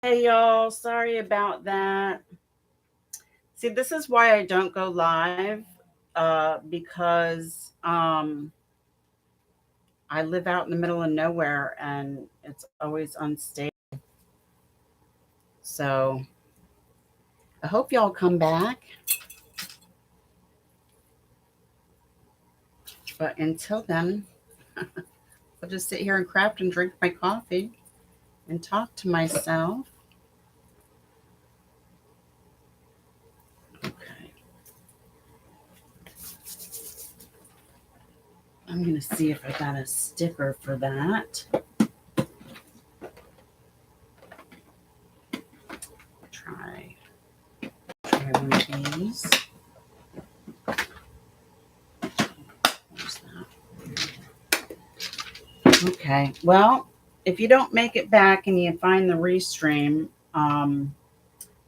Hey y'all, sorry about that. See, this is why I don't go live, because I live out in the middle of nowhere and it's always unstable. So I hope y'all come back. But until then, I'll just sit here and craft and drink my coffee and talk to myself. Okay, I'm gonna see if I got a sticker for that. Try one of these. Where's that? Okay, well, if you don't make it back and you find the restream, um,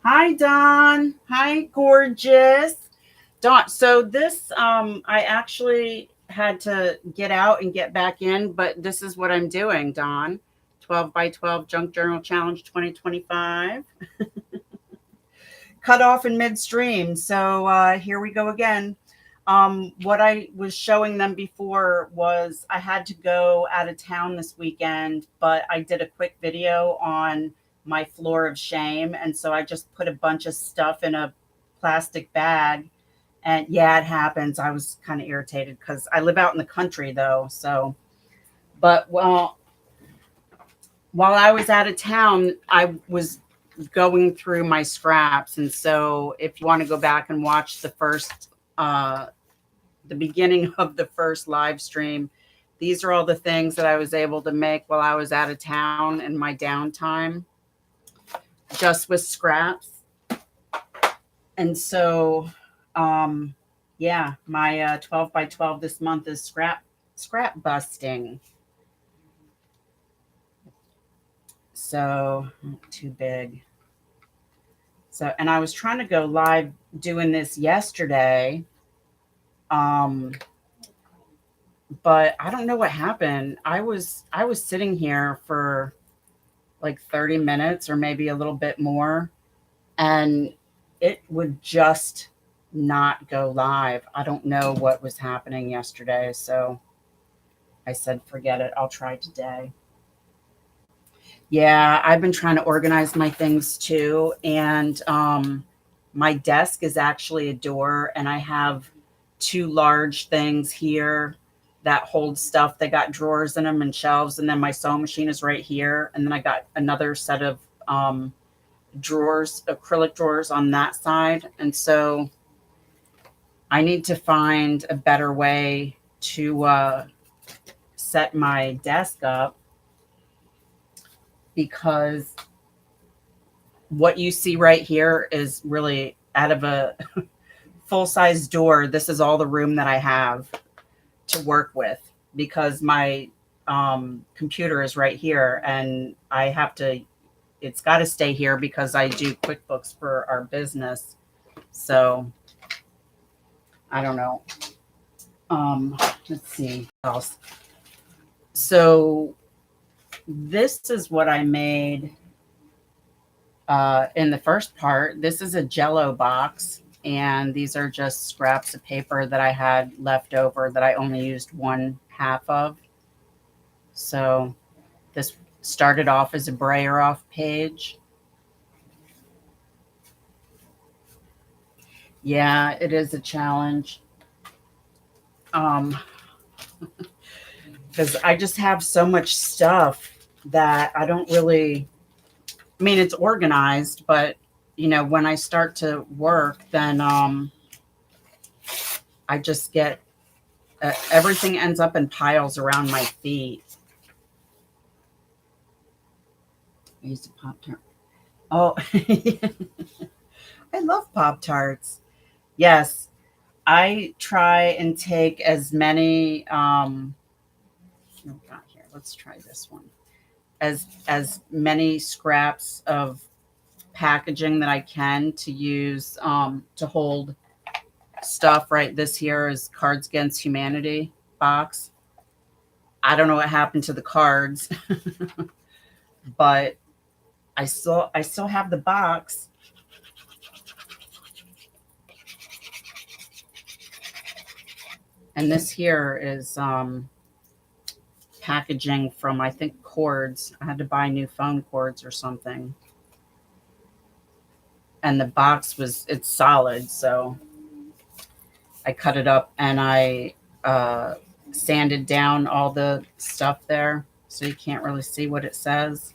hi Don, hi gorgeous Don. So this, I actually had to get out and get back in, but this is what I'm doing, Don. 12 by 12 Junk Journal Challenge 2025. Cut off in midstream. So here we go again. What I was showing them before was I had to go out of town this weekend, but I did a quick video on my floor of shame. And so I just put a bunch of stuff in a plastic bag. And yeah, it happens. I was kind of irritated because I live out in the country though. So, but while I was out of town, I was going through my scraps. And so if you want to go back and watch uh, the beginning of the first live stream, these are all the things that I was able to make while I was out of town in my downtime, just with scraps. And so, yeah, my 12 by 12 this month is scrap busting. So not too big. So, and I was trying to go live doing this yesterday. Um, but I don't know what happened. I was sitting here for like 30 minutes or maybe a little bit more, and it would just not go live. I don't know what was happening yesterday, so I said forget it. I'll try today. Yeah, I've been trying to organize my things too, and my desk is actually a door, and I have two large things here that hold stuff. They got drawers in them and shelves, and then my sewing machine is right here, and then I got another set of drawers, acrylic drawers on that side, and so I need to find a better way to set my desk up because what you see right here is really out of a full size door. This is all the room that I have to work with because my computer is right here and I have to, it's got to stay here because I do QuickBooks for our business. So I don't know. Let's see what else. So this is what I made in the first part. This is a Jello box, and these are just scraps of paper that I had left over that I only used one half of. So this started off as a brayer off page. Yeah, it is a challenge. Um, because I just have so much stuff that I don't really, I mean, it's organized, but when I start to work, then I just get everything ends up in piles around my feet. I used to Pop Tart. Oh, I love Pop Tarts. Yes, I try and take as many. Oh God, here, let's try this one. As many scraps of packaging that I can to use to hold stuff. Right, this here is Cards Against Humanity box. I don't know what happened to the cards, but I still have the box. And this here is packaging from, I think, cords. I had to buy new phone cords or something. And the box it's solid, so I cut it up and I sanded down all the stuff there so you can't really see what it says.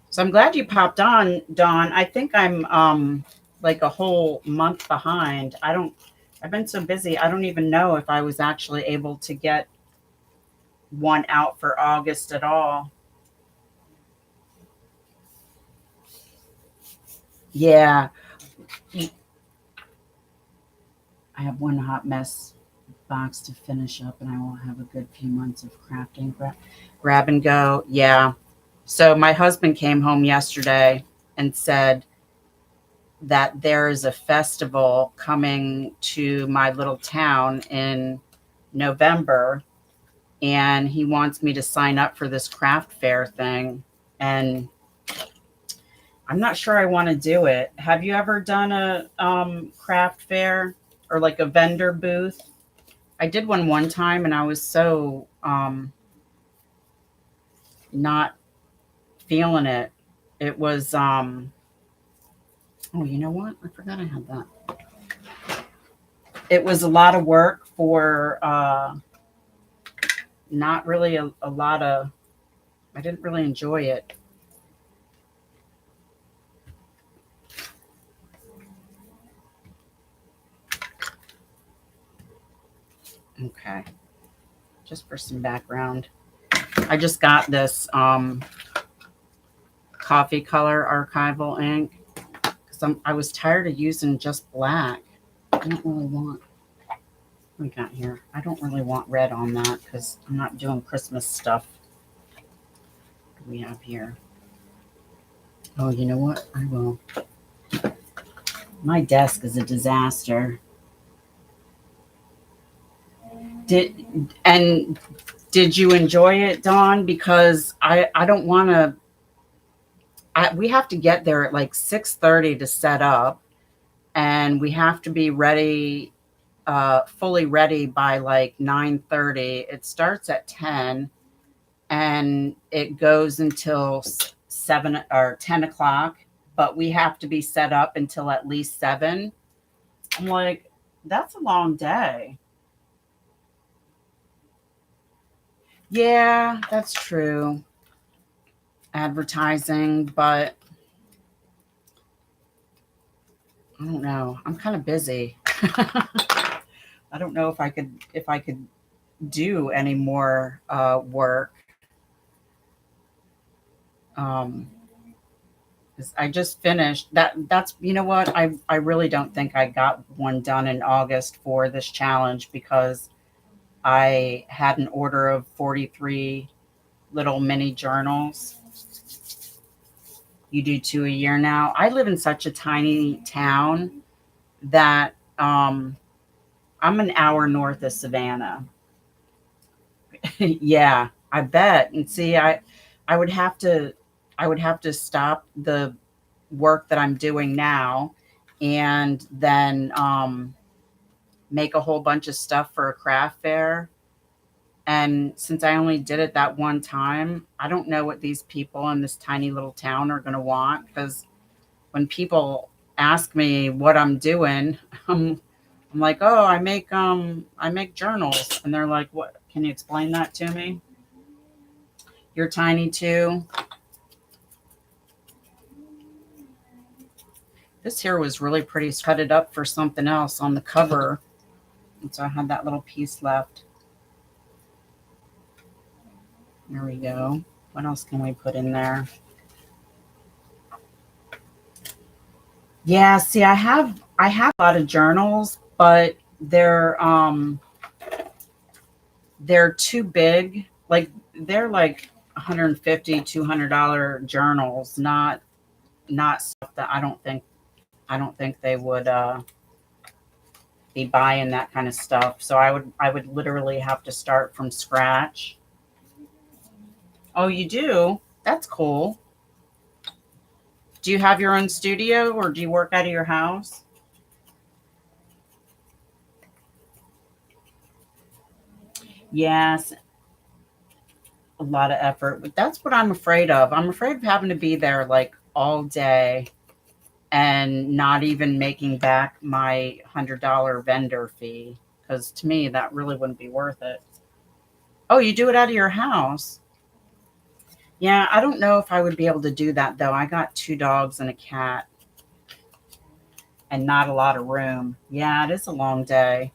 So I'm glad you popped on, Dawn. I think I'm like a whole month behind. I've been so busy. I don't even know if I was actually able to get one out for August at all. Yeah, I have one hot mess box to finish up, and I will have a good few months of crafting. Grab and go. Yeah. So my husband came home yesterday and said that there is a festival coming to my little town in November, and he wants me to sign up for this craft fair thing. And I'm not sure I want to do it. Have you ever done a craft fair or like a vendor booth? I did one time and I was so not feeling it. It was oh, you know what? I forgot I had that. It was a lot of work for not really a lot of, I didn't really enjoy it. Okay. Just for some background. I just got this coffee color archival ink because I was tired of using just black. I don't really want, what we got here? I don't really want red on that because I'm not doing Christmas stuff. What do we have here? Oh, you know what? I will. My desk is a disaster. Did you enjoy it, Dawn? Because I don't want to. We have to get there at like 6:30 to set up, and we have to be ready, fully ready by like 9:30. It starts at 10, and it goes until 7 or 10 o'clock. But we have to be set up until at least 7. I'm like, that's a long day. Yeah, that's true. Advertising, but I don't know. I'm kind of busy. I don't know if I could do any more work. Um, 'Cause I just finished that. That's, you know what? I really don't think I got one done in August for this challenge because I had an order of 43 little mini journals. You do 2 a year now. I live in such a tiny town that I'm an hour north of Savannah. Yeah, I bet. And see, I would have to I would have to stop the work that I'm doing now and then make a whole bunch of stuff for a craft fair. And since I only did it that one time, I don't know what these people in this tiny little town are going to want because when people ask me what I'm doing, I'm like, "Oh, I make journals." And they're like, "What? Can you explain that to me? You're tiny too." This here was really pretty. So I cut it up for something else on the cover. And so I had that little piece left. There we go. What else can we put in there? Yeah, see, I have a lot of journals, but they're too big. Like they're like 150, $200 journals, not stuff that I don't think they would be buying that kind of stuff. So I would literally have to start from scratch. Oh, you do? That's cool. Do you have your own studio or do you work out of your house? Yes, a lot of effort. But that's what I'm afraid of. I'm afraid of having to be there like all day and not even making back my $100 vendor fee. Because to me, that really wouldn't be worth it. Oh, you do it out of your house? Yeah, I don't know if I would be able to do that though. I got two dogs and a cat and not a lot of room. Yeah, it is a long day.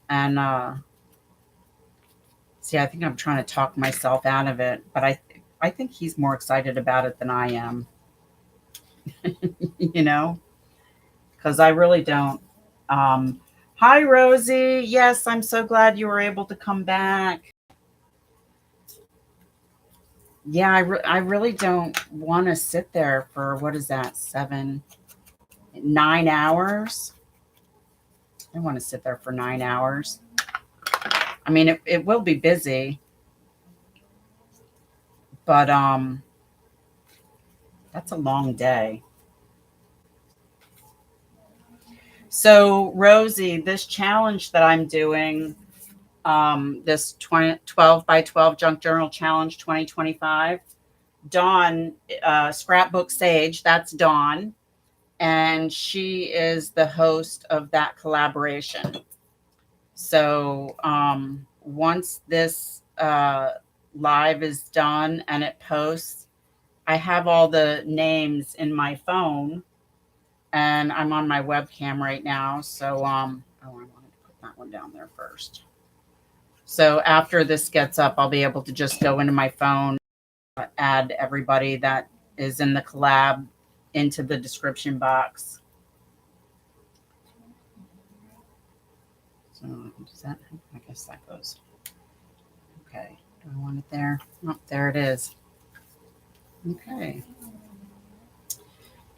And see, I think I'm trying to talk myself out of it, but I think he's more excited about it than I am, you know, because I really don't. Um, Hi, Rosie. Yes, I'm so glad you were able to come back. Yeah, I really don't want to sit there for what is that, 9 hours? I want to sit there for 9 hours. I mean, it will be busy, but that's a long day. So, Rosie, this challenge that I'm doing, this 12 by 12 junk journal challenge 2025, Dawn, Scrapbook Sage, that's Dawn, and she is the host of that collaboration. So, once this live is done and it posts, I have all the names in my phone and I'm on my webcam right now. So, oh, I wanted to put that one down there first. So after this gets up, I'll be able to just go into my phone, add everybody that is in the collab into the description box. So does that, I guess that goes. Okay. Do I want it there? Oh, there it is. Okay.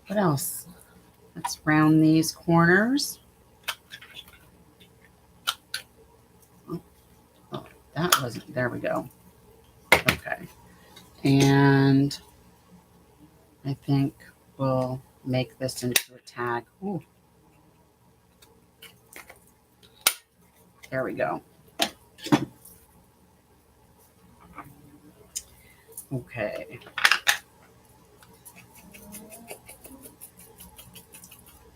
What else? Let's round these corners. Oh, that wasn't, there we go. Okay. And I think we'll make this into a tag. Ooh. There we go. Okay.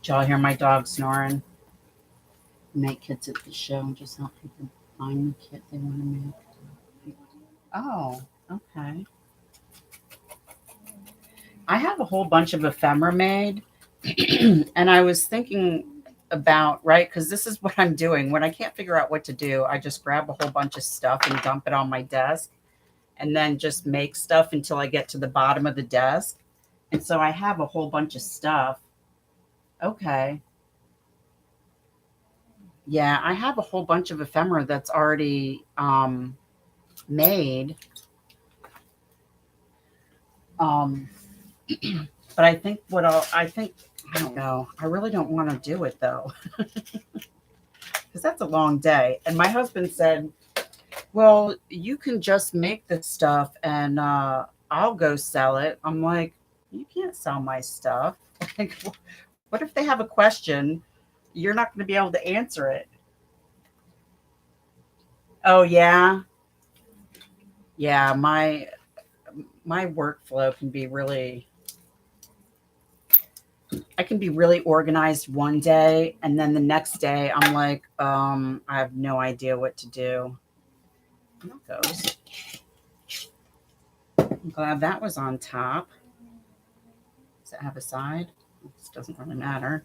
Did y'all hear my dog snoring? Make kits at the show and just help people find the kit they want to make. Oh, okay. I have a whole bunch of ephemera made, and I was thinking about, right, because this is what I'm doing. When I can't figure out what to do, I just grab a whole bunch of stuff and dump it on my desk, and then just make stuff until I get to the bottom of the desk. And so I have a whole bunch of stuff. Okay. Yeah, I have a whole bunch of ephemera that's already made. Um, but I think I don't know. I really don't want to do it though, because that's a long day. And my husband said, well, you can just make this stuff and I'll go sell it. I'm like, you can't sell my stuff. Like, what if they have a question? You're not going to be able to answer it. Oh yeah. Yeah, my workflow can be really, I can be really organized one day and then the next day I'm like, I have no idea what to do. And that goes. I'm glad that was on top. Does it have a side? This doesn't really matter.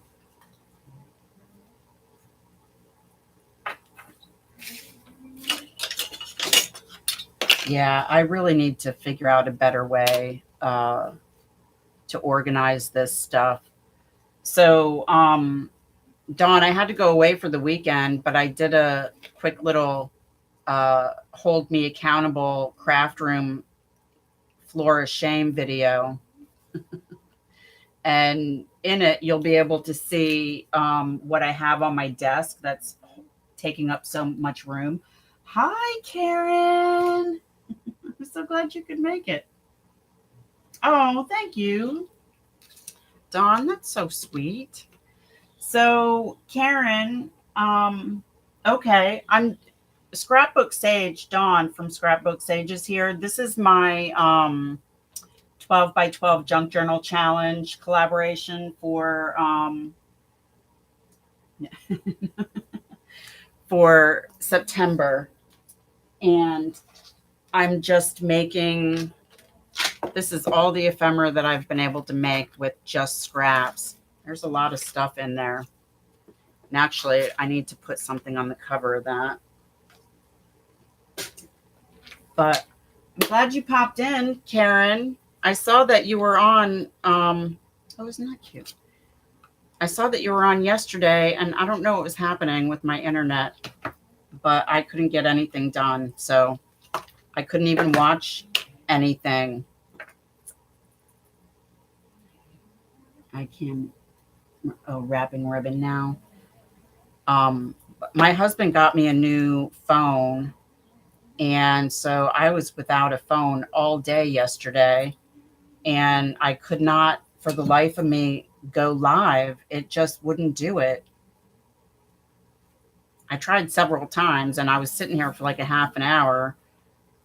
Yeah, I really need to figure out a better way to organize this stuff. So, Dawn, I had to go away for the weekend, but I did a quick little hold me accountable craft room floor of shame video. And in it, you'll be able to see what I have on my desk that's taking up so much room. Hi, Karen. I'm so glad you could make it. Oh, thank you, Dawn. That's so sweet. So, Karen, okay, I'm Scrapbook Sage. Dawn from Scrapbook Sage is here. This is my 12 by 12 junk journal challenge collaboration for September, and I'm just making. This is all the ephemera that I've been able to make with just scraps. There's a lot of stuff in there. And actually, I need to put something on the cover of that. But I'm glad you popped in, Karen. I saw that you were on. Oh, isn't that cute? I saw that you were on yesterday, and I don't know what was happening with my internet, but I couldn't get anything done. So I couldn't even watch anything. I can. Oh, wrapping ribbon now. My husband got me a new phone, and so I was without a phone all day yesterday, and I could not, for the life of me, go live. It just wouldn't do it. I tried several times, and I was sitting here for like a half an hour,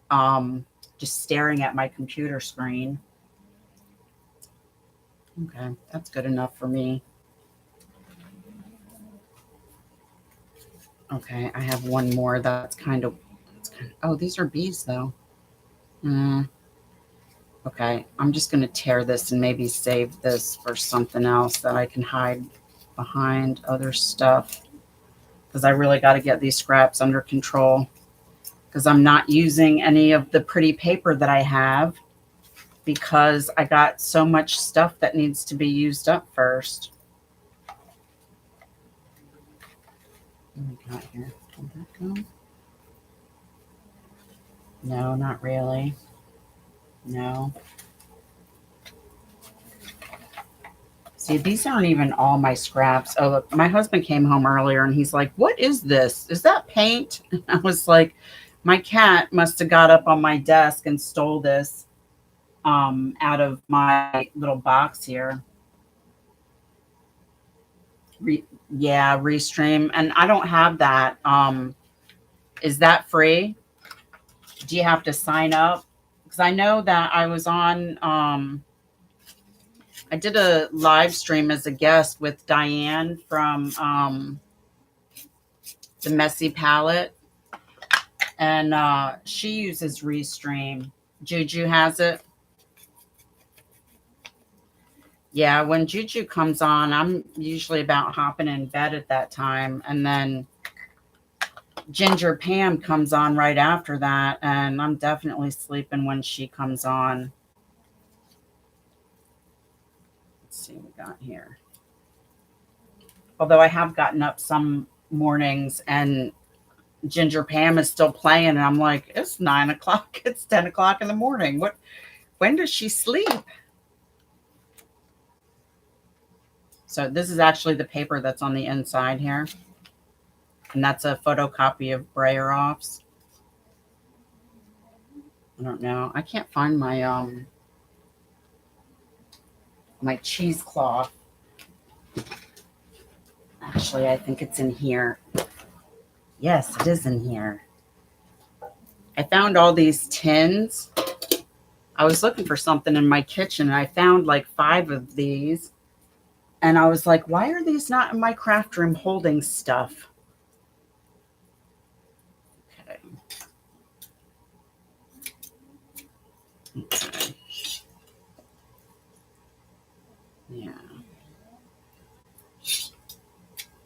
um, just staring at my computer screen. Okay, that's good enough for me. Okay, I have one more that's kind of. Oh, these are bees though. Mm, okay, I'm just going to tear this and maybe save this for something else that I can hide behind other stuff, because I really got to get these scraps under control, because I'm not using any of the pretty paper that I have because I got so much stuff that needs to be used up first. What do we got here? Did that go? No, not really. No. See, these aren't even all my scraps. Oh, look, my husband came home earlier and he's like, "What is this? Is that paint?" And I was like, "My cat must have got up on my desk and stole this out of my little box here." Yeah, Restream. And I don't have that. Is that free? Do you have to sign up? Because I know that I was on, I did a live stream as a guest with Diane from the Messy Palette, and she uses Restream. Juju has it. Yeah, when Juju comes on, I'm usually about hopping in bed at that time, and then Ginger Pam comes on right after that, and I'm definitely sleeping when she comes on. Let's see what we got here. Although I have gotten up some mornings and Ginger Pam is still playing, and I'm like, it's 9 o'clock, it's 10 o'clock in the morning. When does she sleep? So this is actually the paper that's on the inside here. And that's a photocopy of Brayer Offs. I don't know. I can't find my cheesecloth. Actually, I think it's in here. Yes, it is in here. I found all these tins. I was looking for something in my kitchen, and I found like 5 of these. And I was like, why are these not in my craft room holding stuff? Okay. Okay. Yeah.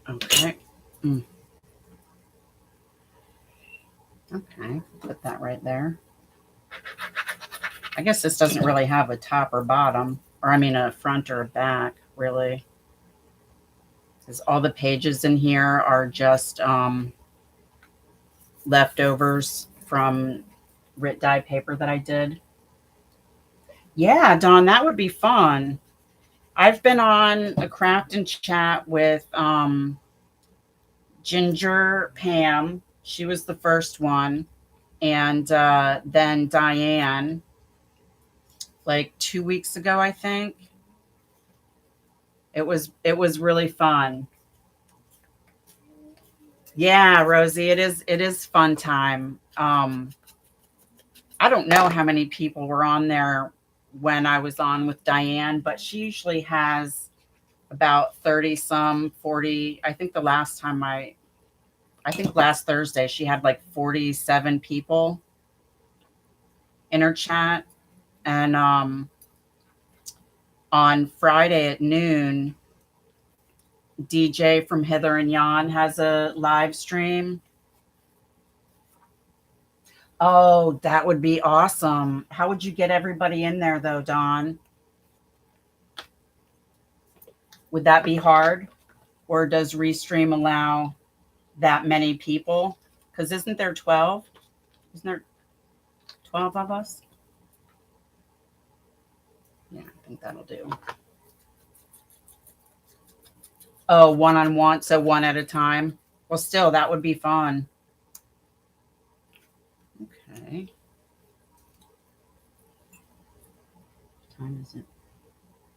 Okay. Okay. Put that right there. I guess this doesn't really have a top or bottom, or I mean a front or a back, really. Because all the pages in here are just leftovers from Rit dye paper that I did. Yeah, Dawn, that would be fun. I've been on a craft and chat with Ginger Pam. She was the first one. And then Diane. like 2 weeks ago, I think. It was really fun. Yeah, Rosie, it is fun time. I don't know how many people were on there when I was on with Diane, but she usually has about 30 some, 40. I think the last time I think last Thursday she had like 47 people in her chat. And on Friday at noon, DJ from Heather and Jan has a live stream. Oh, that would be awesome. How would you get everybody in there though, Dawn? Would that be hard? Or does Restream allow that many people? Because isn't there 12? Isn't there 12 of us? Yeah, I think that'll do. Oh, one on one, so one at a time. Well, still, that would be fun. Okay. What time is it?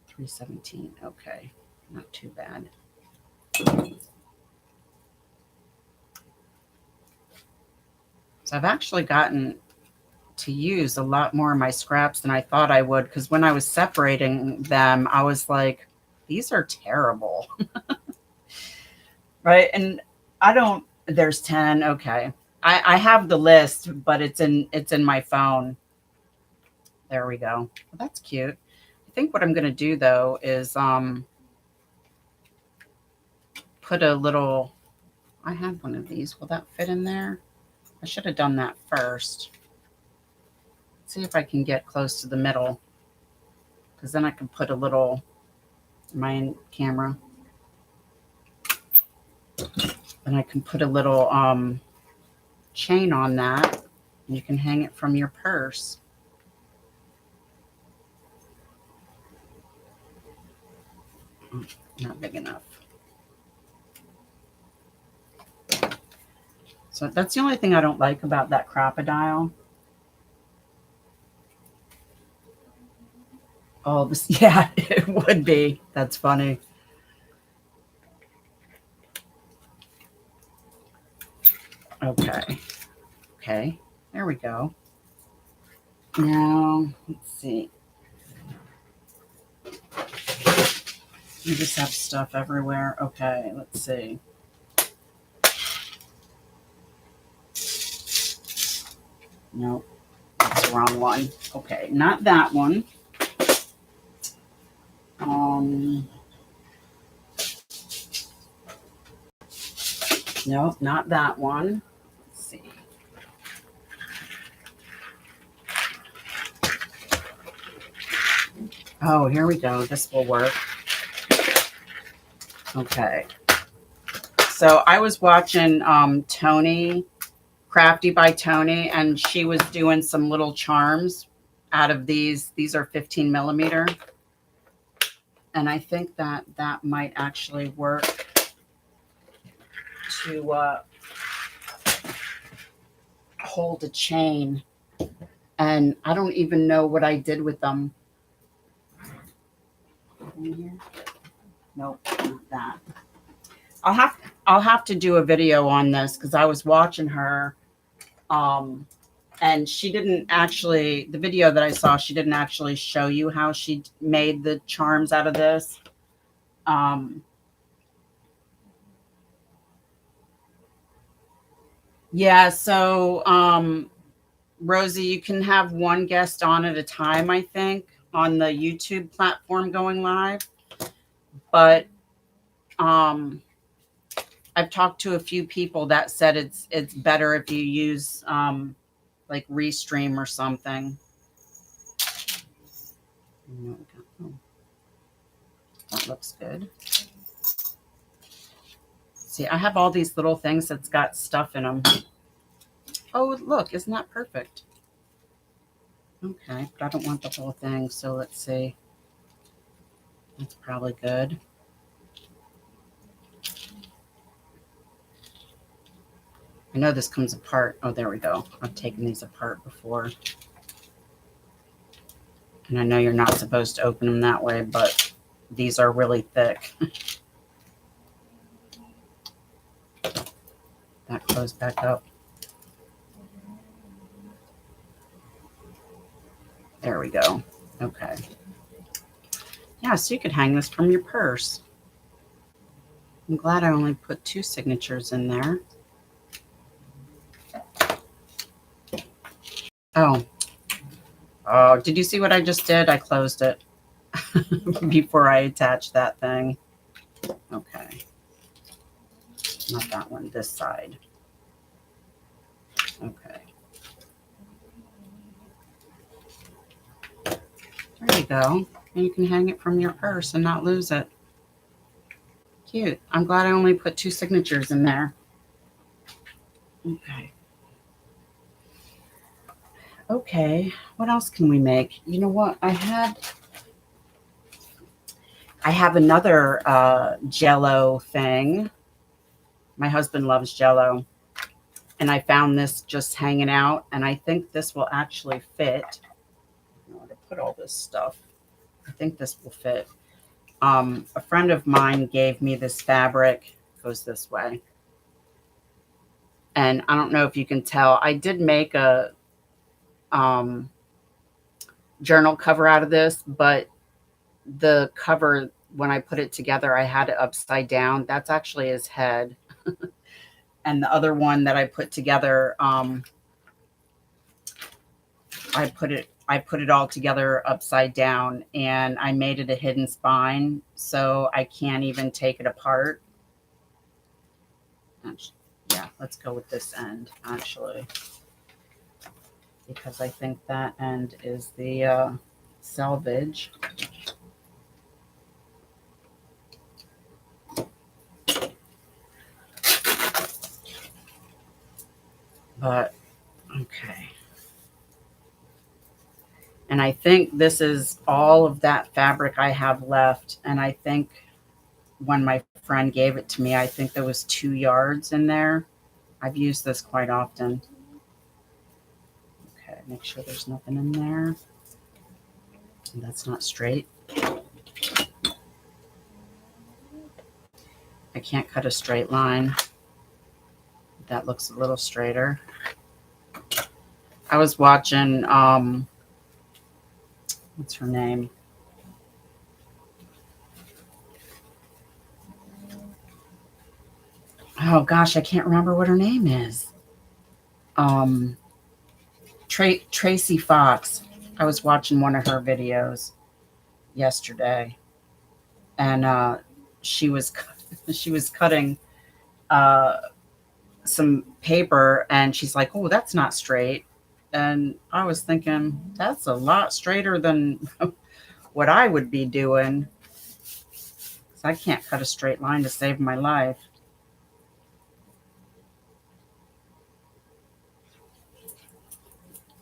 3:17. Okay, not too bad. So I've actually gotten to use a lot more of my scraps than I thought I would, because when I was separating them, I was like, these are terrible. Right? And I don't, there's 10. Okay. I have the list, but it's in my phone. There we go. Well, that's cute. I think what I'm gonna do though is put a little, I have one of these. Will that fit in there? I should have done that first. Let's see if I can get close to the middle, because then I can put a little, my camera, and I can put a little chain on that, and you can hang it from your purse. Not big enough. So that's the only thing I don't like about that crocodile. Oh, this, yeah, it would be. That's funny. Okay. Okay. There we go. Now, let's see. You just have stuff everywhere. Okay, let's see. Nope, that's the wrong one. Okay, not that one. Nope, not that one. Let's see. Oh, here we go. This will work. Okay. So I was watching Tony, Crafty by Tony, and she was doing some little charms out of these. These are 15 millimeter. And I think that that might actually work to hold a chain. And I don't even know what I did with them. Nope, not that. I'll have to do a video on this, because I was watching her, and she didn't actually, the video that I saw, she didn't actually show you how she made the charms out of this. Yeah, so Rosie, you can have one guest on at a time, I think, on the YouTube platform going live. But I've talked to a few people that said it's better if you use like Restream or something. Oh, that looks good. See, I have all these little things that's got stuff in them. Oh, look, isn't that perfect? Okay, but I don't want the whole thing, so let's see. That's probably good. I know this comes apart. Oh, there we go. I've taken these apart before. And I know you're not supposed to open them that way, but these are really thick. That closed back up. There we go. Okay. Yeah, so you could hang this from your purse. I'm glad I only put 2 signatures in there. Oh. Oh, did you see what I just did? I closed it before I attached that thing. Okay. Not that one, this side. Okay. There you go. And you can hang it from your purse and not lose it. Cute. I'm glad I only put 2 signatures in there. Okay. Okay. What else can we make? You know what? I have another Jello thing. My husband loves Jello. And I found this just hanging out. And I think this will actually fit. I don't know where to put all this stuff. I think this will fit. A friend of mine gave me this fabric. It goes this way. And I don't know if you can tell. I did make a journal cover out of this, but the cover, when I put it together, I had it upside down. That's actually his head. And the other one that I put together, I put it all together upside down, and I made it a hidden spine, so I can't even take it apart. Yeah, let's go with this end, actually, because I think that end is the selvage. But, okay. And I think this is all of that fabric I have left. And I think when my friend gave it to me, I think there was 2 yards in there. I've used this quite often. Okay, make sure there's nothing in there. And that's not straight. I can't cut a straight line. That looks a little straighter. I was watching, what's her name? Oh gosh, I can't remember what her name is. Tracy Fox. I was watching one of her videos yesterday, and she was cutting some paper, and she's like, "Oh, that's not straight." And I was thinking, that's a lot straighter than what I would be doing. So I can't cut a straight line to save my life.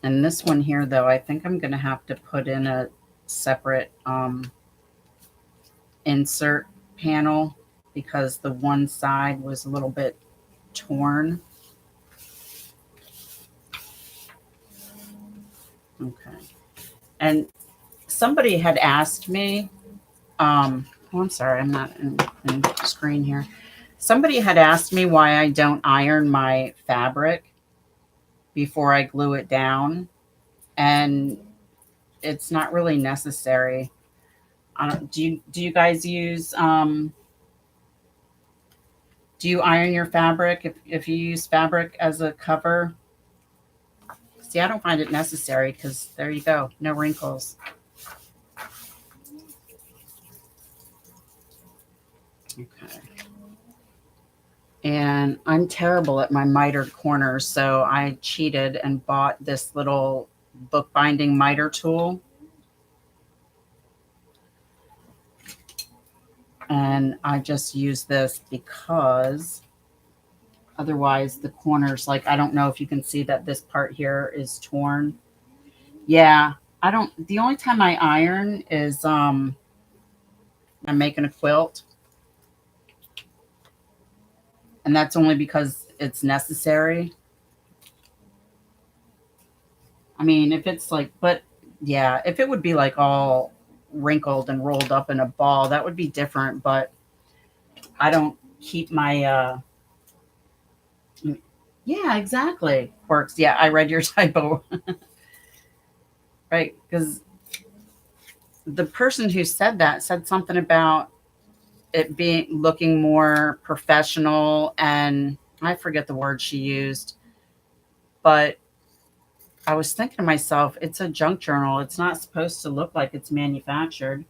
And this one here, though, I think I'm going to have to put in a separate insert panel because the one side was a little bit torn. Okay. And somebody had asked me, oh, I'm sorry, I'm not in the screen here. Somebody had asked me why I don't iron my fabric before I glue it down. And it's not really necessary. Do you guys use, do you iron your fabric if you use fabric as a cover? See, I don't find it necessary because there you go, no wrinkles. Okay. And I'm terrible at my mitered corners, so I cheated and bought this little bookbinding miter tool. And I just use this because otherwise the corners, like, I don't know if you can see that this part here is torn. Yeah, the only time I iron is I'm making a quilt. And that's only because it's necessary. I mean, if it's like, but Yeah, if it would be like all wrinkled and rolled up in a ball, that would be different, but I don't keep my yeah, exactly. Works. Yeah, I read your typo. Right, because the person who said that said something about it being looking more professional, and I forget the word she used, but I was thinking to myself, it's a junk journal. It's not supposed to look like it's manufactured.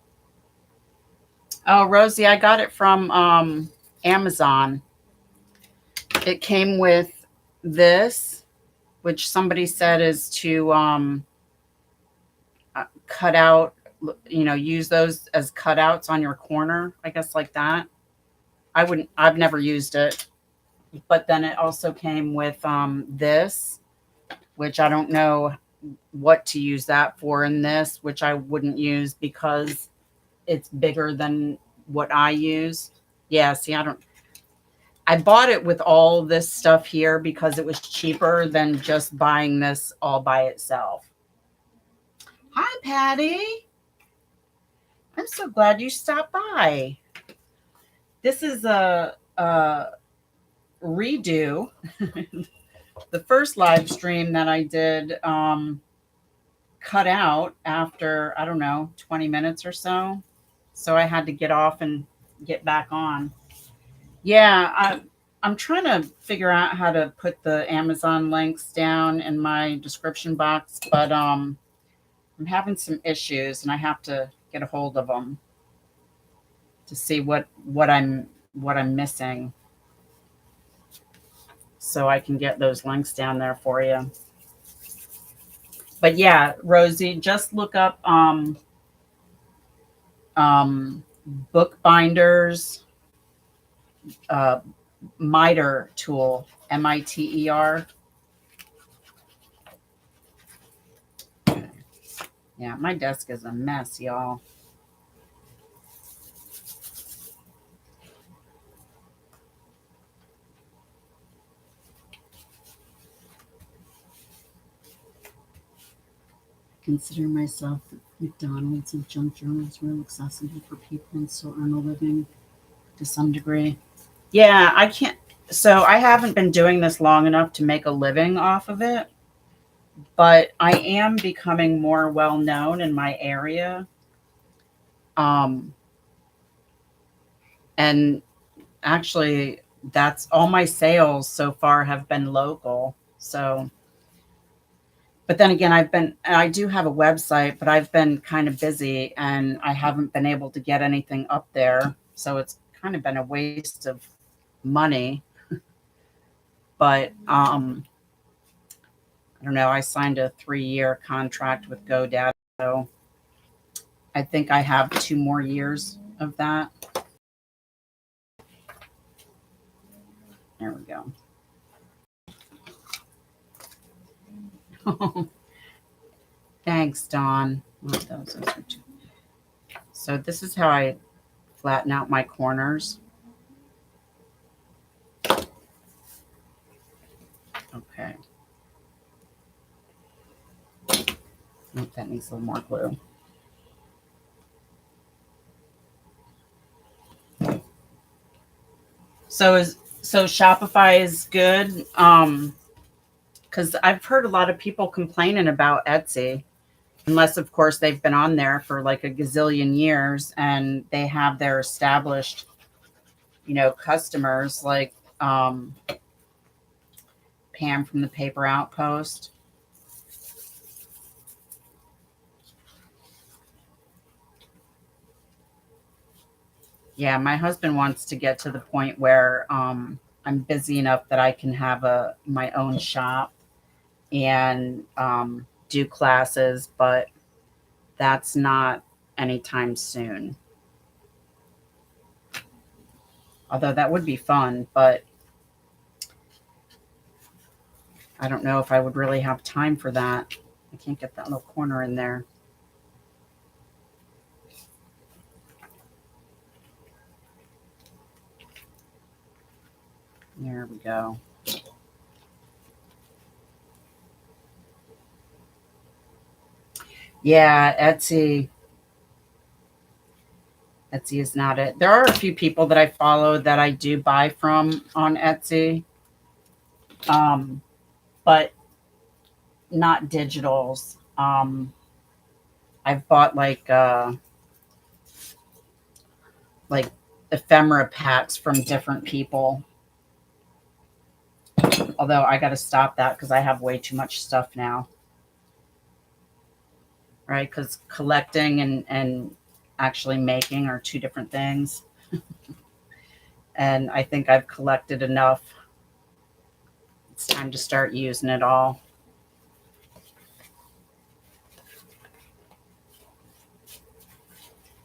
Oh, Rosie, I got it from Amazon. It came with this, which somebody said is to cut out, use those as cutouts on your corner, I guess, like that. I've never used it. But then it also came with this, which I don't know what to use that for in this, which I wouldn't use because it's bigger than what I use. Yeah, see, I bought it with all this stuff here because it was cheaper than just buying this all by itself. Hi, Patty. I'm so glad you stopped by. This is a redo. The first live stream that I did cut out after, I don't know, 20 minutes or so. So I had to get off and get back on. Yeah, I'm trying to figure out how to put the Amazon links down in my description box, but I'm having some issues and I have to get a hold of them to see what I'm missing so I can get those links down there for you. But yeah, Rosie, just look up bookbinders uh, miter tool, MITER. Yeah, my desk is a mess, y'all. Consider myself that McDonald's and junk journals real accessible for people and still earn a living to some degree. Yeah, I can't. So I haven't been doing this long enough to make a living off of it, but I am becoming more well known in my area. Um, and actually, that's all my sales so far have been local. So, but then again, I do have a website, but I've been kind of busy and I haven't been able to get anything up there. So it's kind of been a waste of money. But I don't know. I signed a 3-year contract with GoDaddy. So I think I have 2 more years of that. There we go. Thanks, Dawn. So this is how I flatten out my corners. Okay. Oh, that needs a little more glue. So Shopify is good. Because I've heard a lot of people complaining about Etsy, unless of course they've been on there for like a gazillion years and they have their established, customers like Pam from the Paper Outpost. Yeah, my husband wants to get to the point where I'm busy enough that I can have my own shop and do classes, but that's not anytime soon. Although that would be fun, but I don't know if I would really have time for that. I can't get that little corner in there. There we go. Yeah, Etsy. Etsy is not it. There are a few people that I follow that I do buy from on Etsy, um, but not digitals. I've bought like ephemera packs from different people. Although I got to stop that because I have way too much stuff now, right? Because collecting and actually making are two different things. And I think I've collected enough. It's time to start using it all.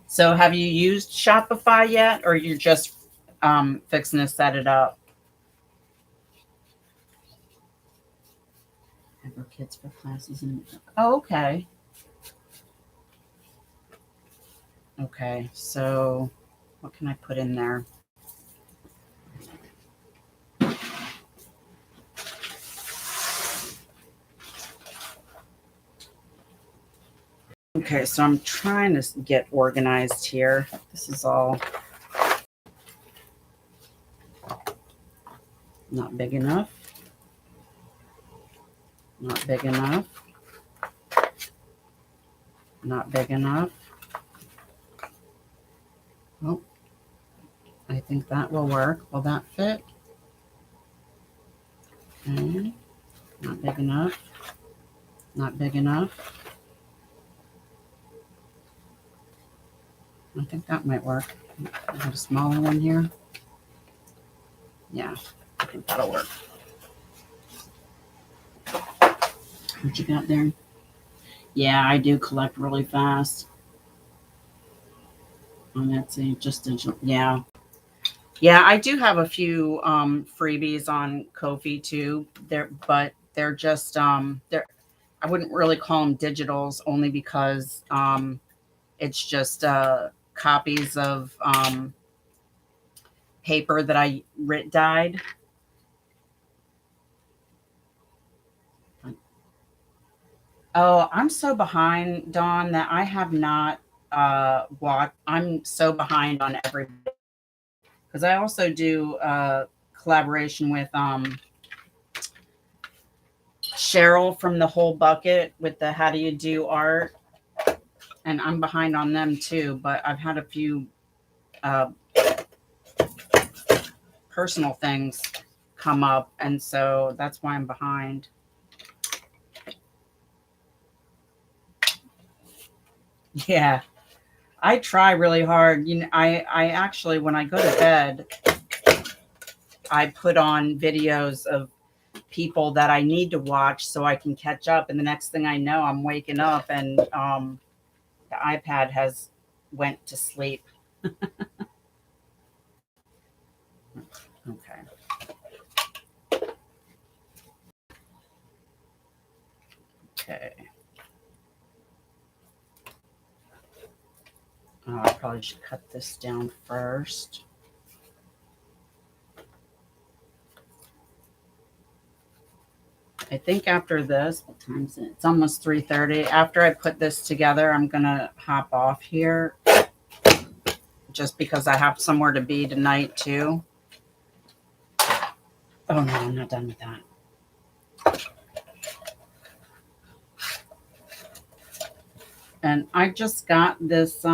So have you used Shopify yet, or you're just fixing to set it up? Ever kids for classes and oh, okay. Okay, so what can I put in there? Okay, so I'm trying to get organized here. This is all not big enough. Not big enough. Not big enough. Oh, I think that will work. Will that fit? Okay, not big enough. Not big enough. I think that might work. I have a smaller one here. Yeah, I think that'll work. What you got there? Yeah, I do collect really fast on Etsy. Just digital. Yeah. Yeah, I do have a few freebies on Ko-fi too. But they're just they're I wouldn't really call them digitals only because it's just copies of paper that I dyed. Oh, I'm so behind, Dawn, that I have not watched. I'm so behind on every because I also do collaboration with Cheryl from the Whole Bucket with the How Do You Do Art, and I'm behind on them too. But I've had a few uh, personal things come up, and so that's why I'm behind. Yeah, I try really hard. I actually when I go to bed, I put on videos of people that I need to watch so I can catch up. And the next thing I know, I'm waking up and the iPad has went to sleep. Okay. Okay. I probably should cut this down first. I think after this, what time is it? It's almost 3:30. After I put this together, I'm gonna hop off here just because I have somewhere to be tonight too. Oh no, I'm not done with that. And I just got this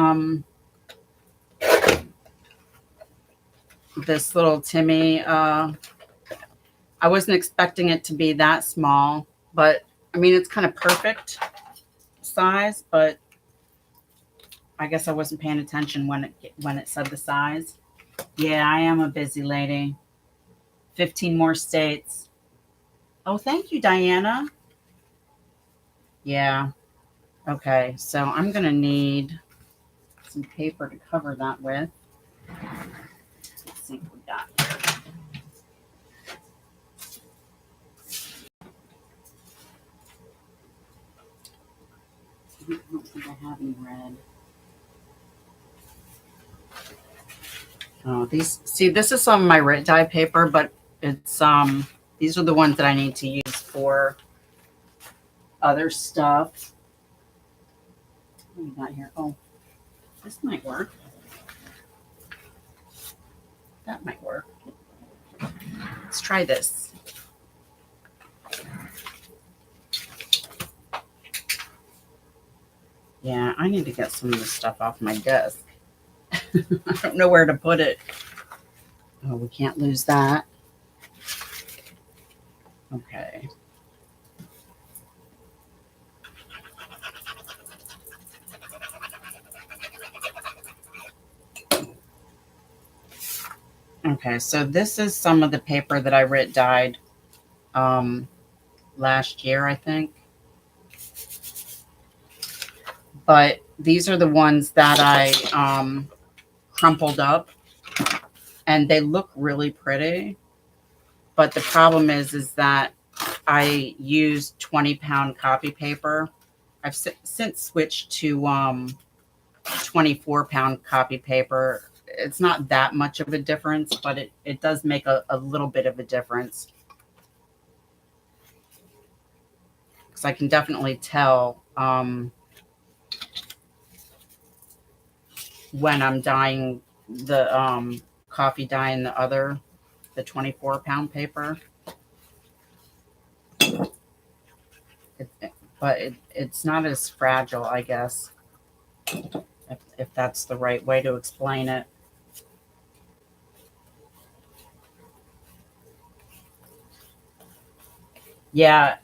this little Timmy. I wasn't expecting it to be that small, but I mean it's kind of perfect size, but I guess I wasn't paying attention when it said the size. Yeah, I am a busy lady. 15 more states. Oh, thank you, Diana. Yeah. Okay, so I'm gonna need some paper to cover that with. Let's see what we got. I don't think I have any red. Oh, this is some of my red dye paper, but it's these are the ones that I need to use for other stuff. What do we got here? Oh, this might work. That might work. Let's try this. Yeah, I need to get some of this stuff off my desk. I don't know where to put it. Oh, we can't lose that. Okay. Okay, so this is some of the paper that I dyed last year, I think. But these are the ones that I crumpled up, and they look really pretty. But the problem is that I used 20-pound copy paper. I've since switched to 24-pound copy paper. It's not that much of a difference, but it does make a little bit of a difference. Because I can definitely tell when I'm dyeing the coffee dye in the 24-pound paper. But it's not as fragile, I guess, if that's the right way to explain it. Yeah,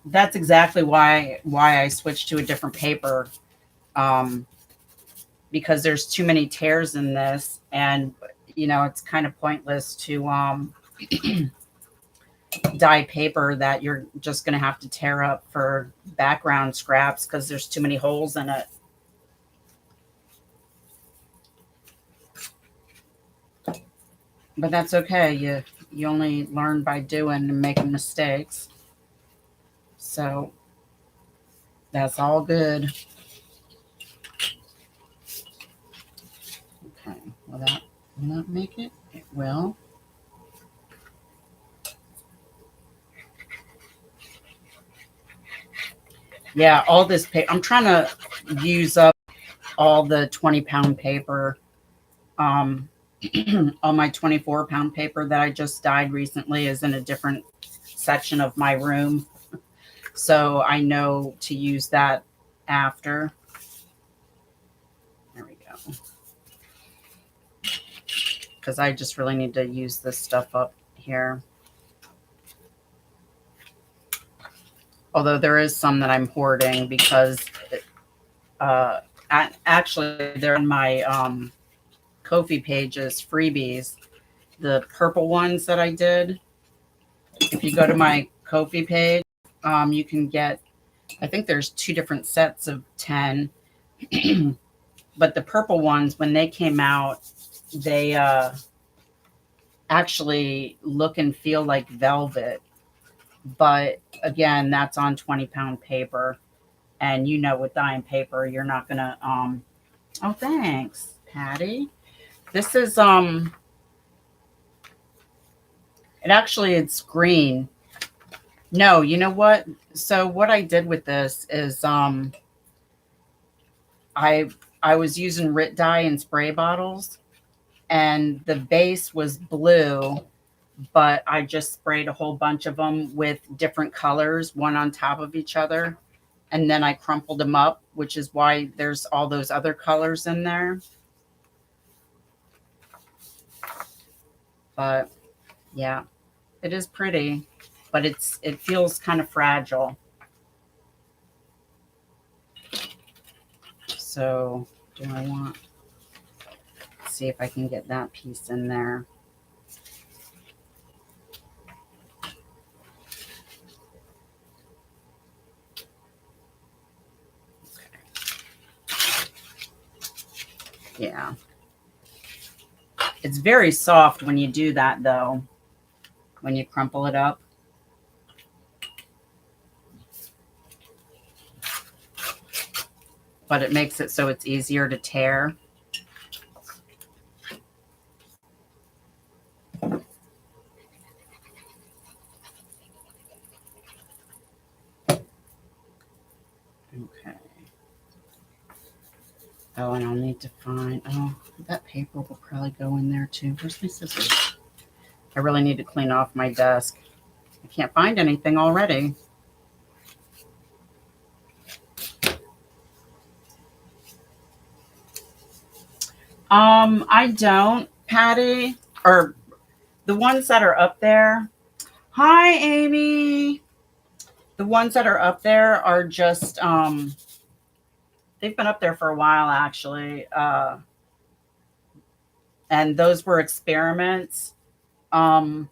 that's exactly why I switched to a different paper, because there's too many tears in this, and it's kind of pointless to dye paper that you're just going to have to tear up for background scraps because there's too many holes in it. But that's okay. You only learn by doing and making mistakes. So that's all good. Okay. Will that make it? It will. Yeah, all this paper. I'm trying to use up all the 20-pound paper. All my 24-pound paper that I just dyed recently is in a different section of my room. So I know to use that after. There we go. Because I just really need to use this stuff up here. Although there is some that I'm hoarding because actually they're in my Ko-fi pages, freebies. The purple ones that I did. If you go to my Ko-fi page, you can get, I think there's 2 different sets of 10. But the purple ones, when they came out, they actually look and feel like velvet. But again, that's on 20-pound paper. And with dyeing paper, you're not going to, oh, thanks, Patty. This is, it's green. No, you know what? So what I did with this is, I was using Rit dye in spray bottles, and the base was blue, but I just sprayed a whole bunch of them with different colors, one on top of each other. And then I crumpled them up, which is why there's all those other colors in there. But yeah, it is pretty, but it feels kind of fragile. So do I want, let's see if I can get that piece in there. Yeah. It's very soft when you do that, though, when you crumple it up. But it makes it so it's easier to tear. Okay. Oh, and I'll need to find, oh, that paper will probably go in there too. Where's my scissors? I really need to clean off my desk. I can't find anything already. I don't, Patty, or the ones that are up there. Hi, Amy. The ones that are up there are just, they've been up there for a while actually. And those were experiments. Um,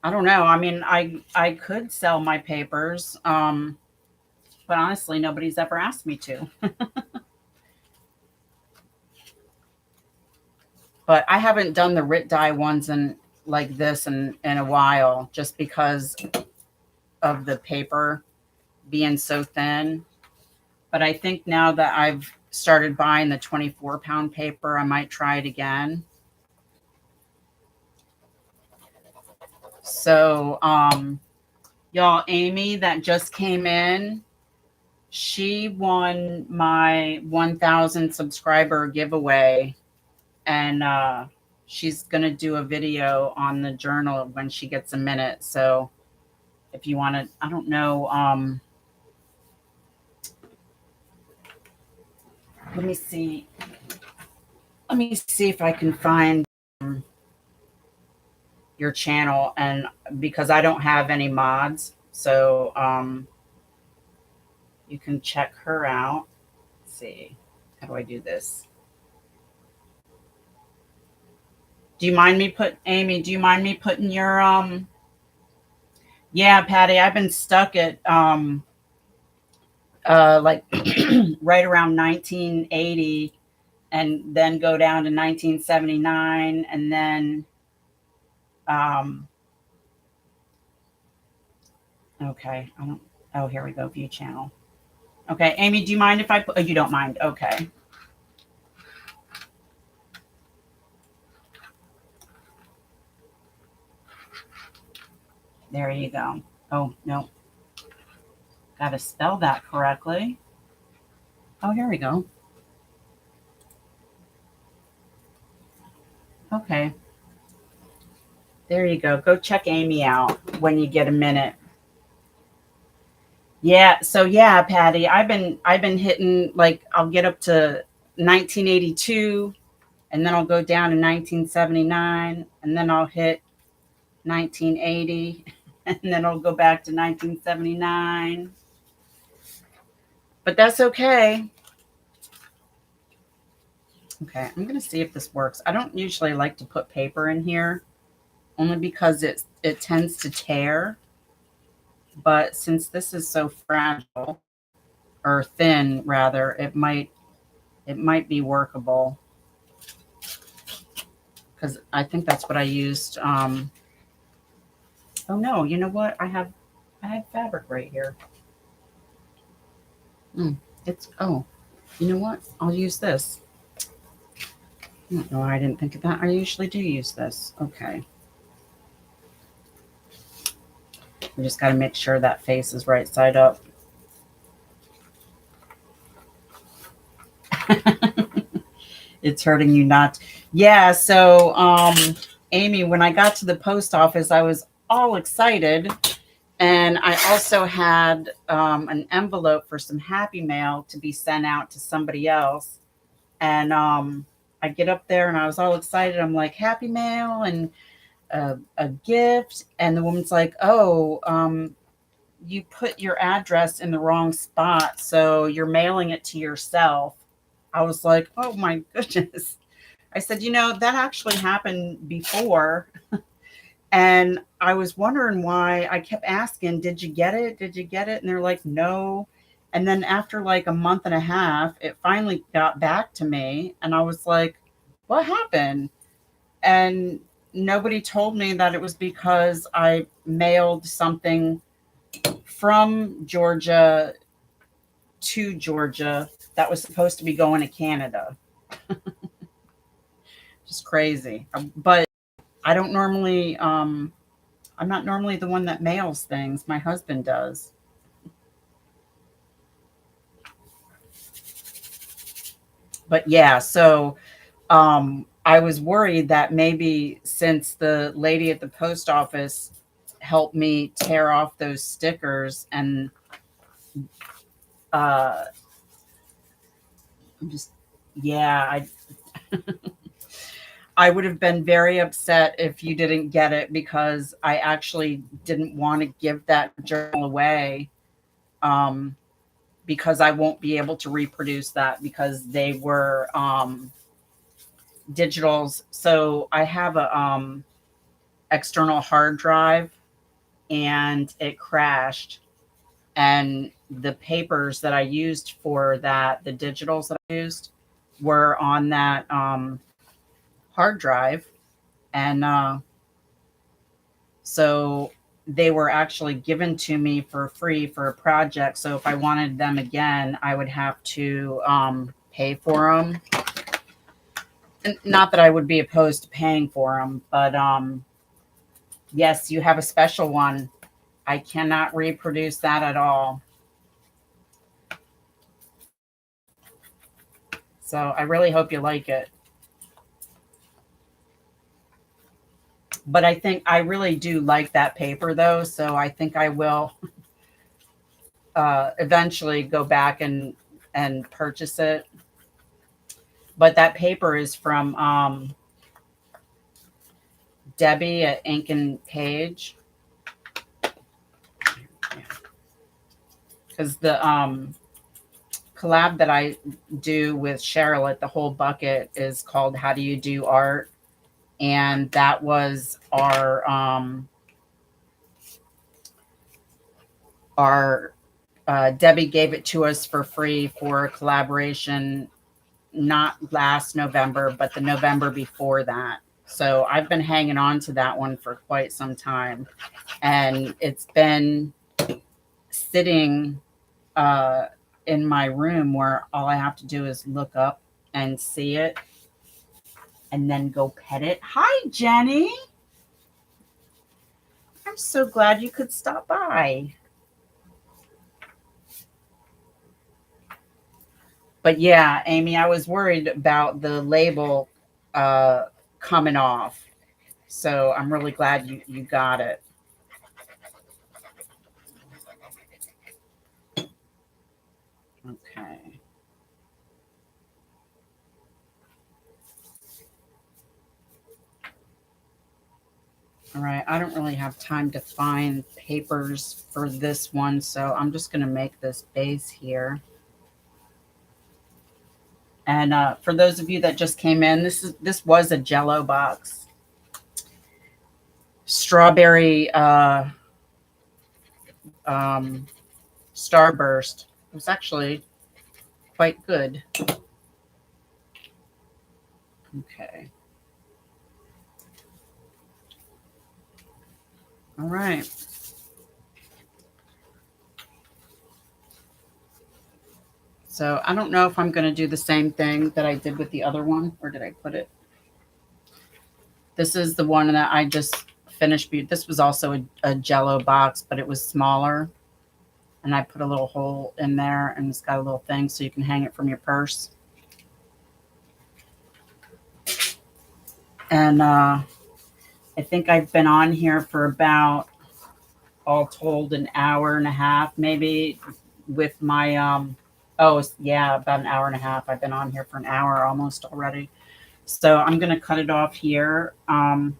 I don't know. I mean, I could sell my papers, but honestly, nobody's ever asked me to. But I haven't done the Rit dye ones in like this in a while, just because of the paper being so thin. But I think now that I've started buying the 24-pound paper, I might try it again. So, y'all, Amy that just came in, she won my 1,000 subscriber giveaway, and she's going to do a video on the journal when she gets a minute. So if you want to, I don't know, let me see if I can find your channel, and because I don't have any mods, so you can check her out. Let's see, how do I do this? Do you mind me Amy, do you mind me putting your yeah, Patty, I've been stuck at like right around 1980, and then go down to 1979, and then okay, I don't, oh, here we go, view channel. Okay, Amy, do you mind if I put, oh, you don't mind, okay. There you go. Oh, no. Got to spell that correctly. Oh, here we go. Okay. There you go. Go check Amy out when you get a minute. Yeah, so yeah, Patty, I've been hitting, like, I'll get up to 1982, and then I'll go down to 1979, and then I'll hit 1980, and then I'll go back to 1979. But that's okay. Okay, I'm going to see if this works. I don't usually like to put paper in here, only because it tends to tear. But since this is so fragile, or thin rather, it might be workable. Because I think that's what I used. Oh no, you know what? I had fabric right here. It's, oh, you know what? I'll use this. I don't know why I didn't think of that. I usually do use this. Okay. We just got to make sure that face is right side up. It's hurting you not. Yeah, so Amy, when I got to the post office, I was all excited. And I also had an envelope for some Happy Mail to be sent out to somebody else. And I get up there and I was all excited. I'm like, Happy Mail and a gift. And the woman's like, oh, you put your address in the wrong spot, so you're mailing it to yourself. I was like, oh my goodness. I said, you know, that actually happened before. And I was wondering why. I kept asking, did you get it? Did you get it? And they're like, no. And then after like a month and a half, it finally got back to me. And I was like, what happened? And nobody told me that it was because I mailed something from Georgia to Georgia that was supposed to be going to Canada. Just crazy. But I don't normally, I'm not normally the one that mails things. My husband does. But yeah, so I was worried that maybe since the lady at the post office helped me tear off those stickers and uh I'm just yeah, I would have been very upset if you didn't get it because I actually didn't want to give that journal away. Um because I won't be able to reproduce that because they were digitals. So I have a external hard drive and it crashed, and the papers that I used for that, the digitals that I used were on that hard drive. And so they were actually given to me for free for a project. So if I wanted them again, I would have to pay for them. And not that I would be opposed to paying for them, but yes, you have a special one. I cannot reproduce that at all. So I really hope you like it. But I think I really do like that paper though. So I think I will eventually go back and purchase it. But that paper is from Debbie at Ink and Page. Because the collab that I do with Charlotte, the whole bucket is called How Do You Do Art? And that was our Debbie gave it to us for free for a collaboration, not last November, but the November before that. So I've been hanging on to that one for quite some time, and it's been sitting in my room where all I have to do is look up and see it and then go pet it. Hi, Jenny. I'm so glad you could stop by. But yeah, Amy, I was worried about the label coming off. So I'm really glad you got it. Okay. All right. I don't really have time to find papers for this one, so I'm just going to make this base here. And for those of you that just came in, this was a Jello box. Strawberry Starburst. It was actually quite good. Okay. All right. So I don't know if I'm going to do the same thing that I did with the other one. Where did I put it? This is the one that I just finished. This was also a Jello box, but it was smaller. And I put a little hole in there, and it's got a little thing so you can hang it from your purse. And I think I've been on here for about, all told, an hour and a half, maybe, with my oh yeah, about an hour and a half. I've been on here for an hour almost already. So I'm going to cut it off here. I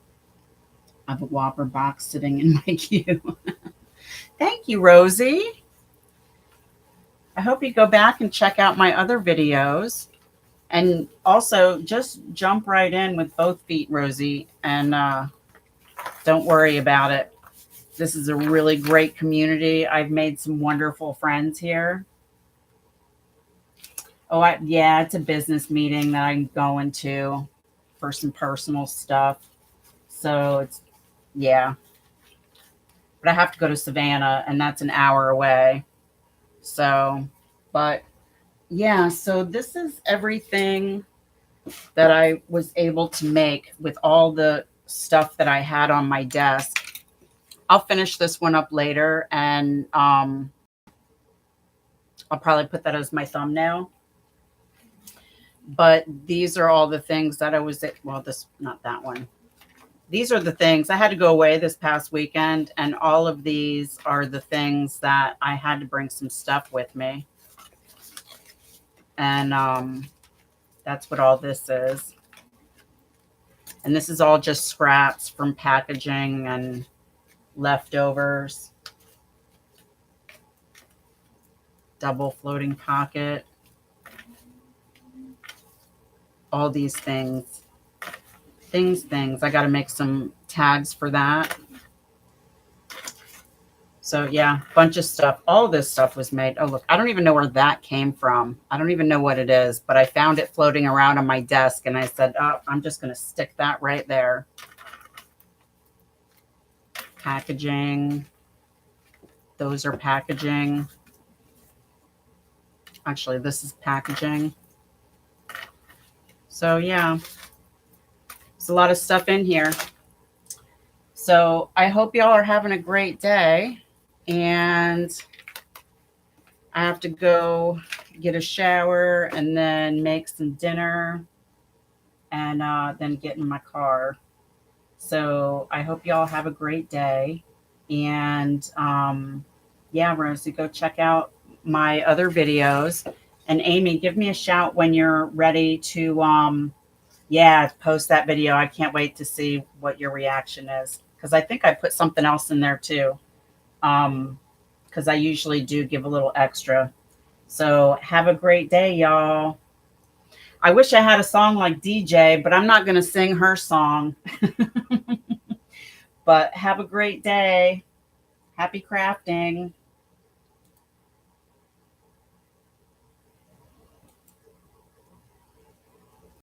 have a Whopper box sitting in my queue. Thank you, Rosie. I hope you go back and check out my other videos. And also just jump right in with both feet, Rosie, and don't worry about it. This is a really great community. I've made some wonderful friends here. Oh, yeah, it's a business meeting that I'm going to for some personal stuff. So it's, yeah. But I have to go to Savannah, and that's an hour away. So, but yeah, so this is everything that I was able to make with all the stuff that I had on my desk. I'll finish this one up later, and I'll probably put that as my thumbnail. But these are all the things that I was, well, this, not that one. These are the things I had to go away this past weekend. And all of these are the things that I had to bring some stuff with me. And that's what all this is. And this is all just scraps from packaging and leftovers. Double floating pocket. All these things. Things. I got to make some tags for that. So yeah, bunch of stuff. All this stuff was made. Oh, look, I don't even know where that came from. I don't even know what it is, but I found it floating around on my desk and I said, oh, I'm just going to stick that right there. Packaging. Those are packaging. Actually, this is packaging. So yeah, there's a lot of stuff in here. So I hope y'all are having a great day. And I have to go get a shower and then make some dinner and then get in my car. So I hope y'all have a great day. And yeah, Rosie, go check out my other videos. And Amy, give me a shout when you're ready to yeah, post that video. I can't wait to see what your reaction is, because I think I put something else in there too. Because I usually do give a little extra. So have a great day, y'all. I wish I had a song like DJ, but I'm not going to sing her song. But have a great day. Happy crafting.